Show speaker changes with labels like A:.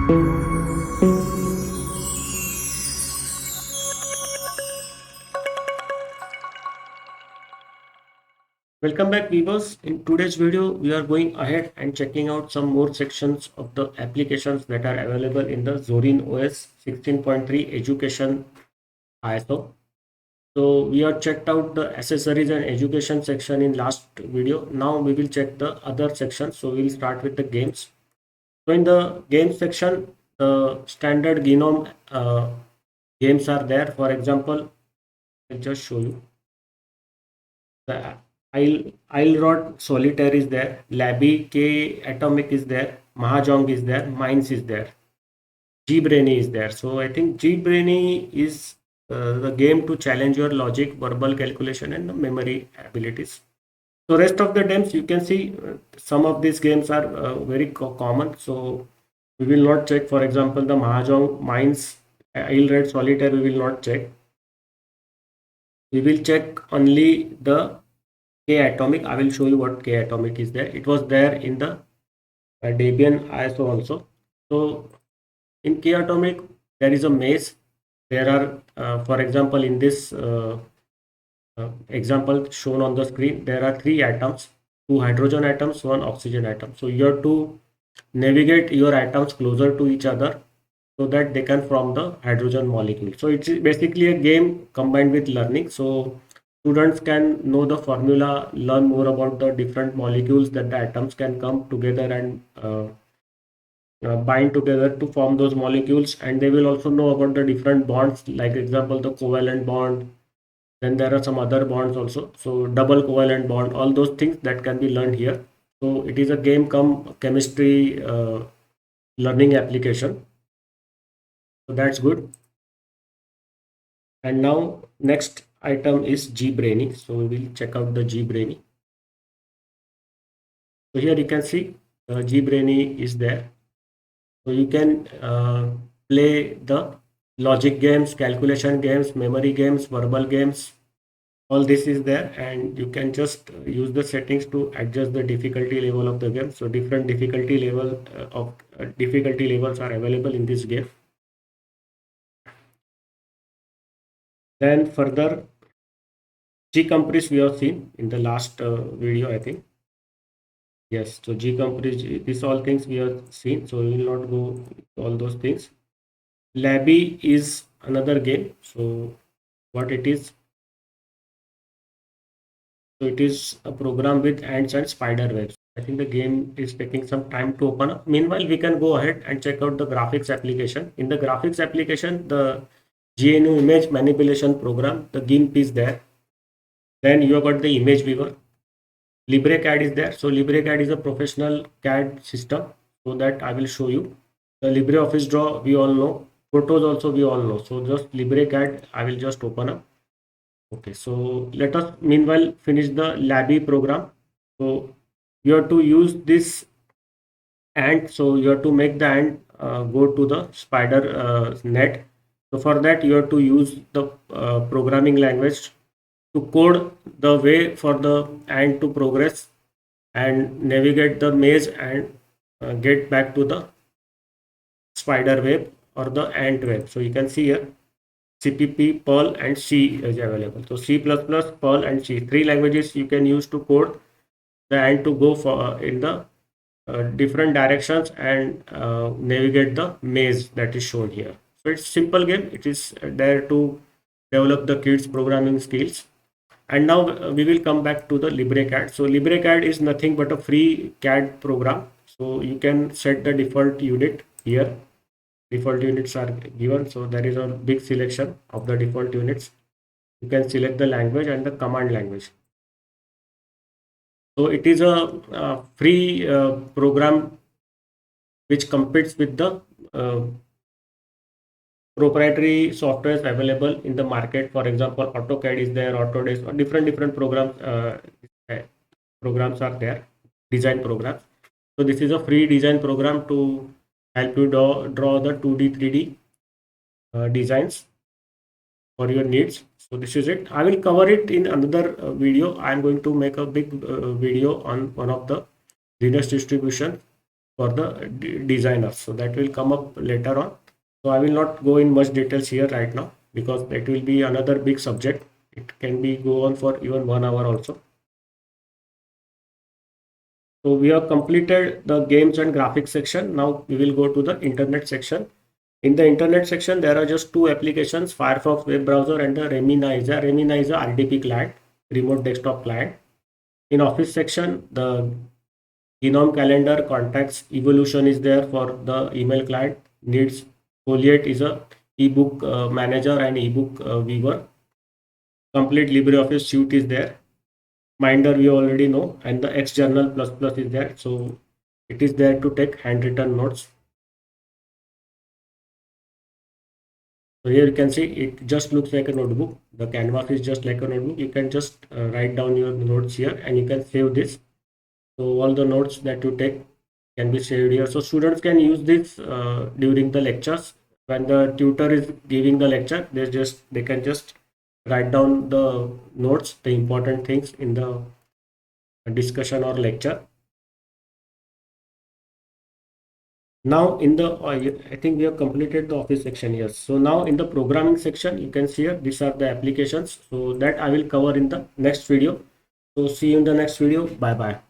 A: Welcome back viewers. In today's video, we are going ahead and checking out some more sections of the applications that are available in the Zorin OS 16.3 education ISO. So we have checked out the accessories and education section in last video. Now we will check the other sections. So we will start with the games. So in the games section, the standard GNOME games are there. For example, I'll just show you. The Isle Solitaire is there, Labby K Atomic is there, Mahjong is there, Mines is there, Gbrainy is there. So I think Gbrainy is the game to challenge your logic, verbal calculation, and the memory abilities. So rest of the games you can see some of these games are very common. So we will not check. For example, the Mahjong, Mines, Isle Solitaire we will not check. We will check only the K atomic. I will show you what K atomic is there. It was there in the Debian ISO also. So in K atomic there is a maze. There are for example in this example shown on the screen, there are 3 atoms, 2 hydrogen atoms, 1 oxygen atom. So you have to navigate your atoms closer to each other so that they can form the hydrogen molecule. So it's basically a game combined with learning. So students can know the formula, learn more about the different molecules that the atoms can come together and bind together to form those molecules, and they will also know about the different bonds, like example the covalent bond. Then there are some other bonds also, so double covalent bond, all those things that can be learned here. So it is a game come chemistry learning application, so that's good. And now next item is Gbrainy. So we will check out the Gbrainy. So here you can see Gbrainy is there. So you can play the logic games, calculation games, memory games, verbal games. All this is there, and you can just use the settings to adjust the difficulty level of the game. So different difficulty levels are available in this game. Then further, Gcompress we have seen in the last video, I think. Yes, so Gcompress, these all things we have seen, so we will not go all those things. Labby is another game. So what it is? So it is a program with ants and spider webs. I think the game is taking some time to open up. Meanwhile, we can go ahead and check out the graphics application. In the graphics application, the GNU image manipulation program, the GIMP is there. Then you have got the image viewer. LibreCAD is there. So LibreCAD is a professional CAD system. So that I will show you. The LibreOffice Draw we all know. Photos also we all know. So just LibreCAD I will just open up. Okay, so let us meanwhile finish the Labby program. So you have to use this ant. So you have to make the ant go to the spider net. So for that you have to use the programming language to code the way for the ant to progress and navigate the maze and get back to the spider web or the ant web. So you can see here CPP, Perl, and C is available. So C++, Perl, and C, 3 languages you can use to code the ant to go for in the different directions and navigate the maze that is shown here. So it's simple game. It is there to develop the kids programming skills. And now we will come back to the LibreCAD. So LibreCAD is nothing but a free CAD program. So you can set the default unit here. Default units are given, so there is a big selection of the default units. You can select the language and the command language. So it is a free program which competes with the proprietary softwares available in the market. For example, AutoCAD is there, Autodesk, or different programs are there, design programs. So this is a free design program to help you draw the 2D 3D designs for your needs. So this is it. I will cover it in another video. I am going to make a big video on one of the Linux distribution for the designers. So that will come up later on. So I will not go in much details here right now because that will be another big subject. It can be go on for even 1 hour also. So we have completed the games and graphics section. Now we will go to the internet section. In the internet section, there are just two applications, Firefox web browser and the Reminizer. Reminizer RDP client, remote desktop client. In office section, the Genome calendar contacts evolution is there for the email client. Needs Foliate is a ebook manager and ebook viewer. Complete LibreOffice suite is there. Minder we already know, and the Xjournal plus plus is there. So it is there to take handwritten notes. So here you can see it just looks like a notebook. The canvas is just like a notebook. You can just write down your notes here and you can save this. So all the notes that you take can be saved here. So students can use this during the lectures. When the tutor is giving the lecture, they can just write down the notes, the important things in the discussion or lecture. Now in the I think we have completed the office section here. So now in the programming section, you can see here these are the applications. So that I will cover in the next video. So see you in the next video. Bye bye.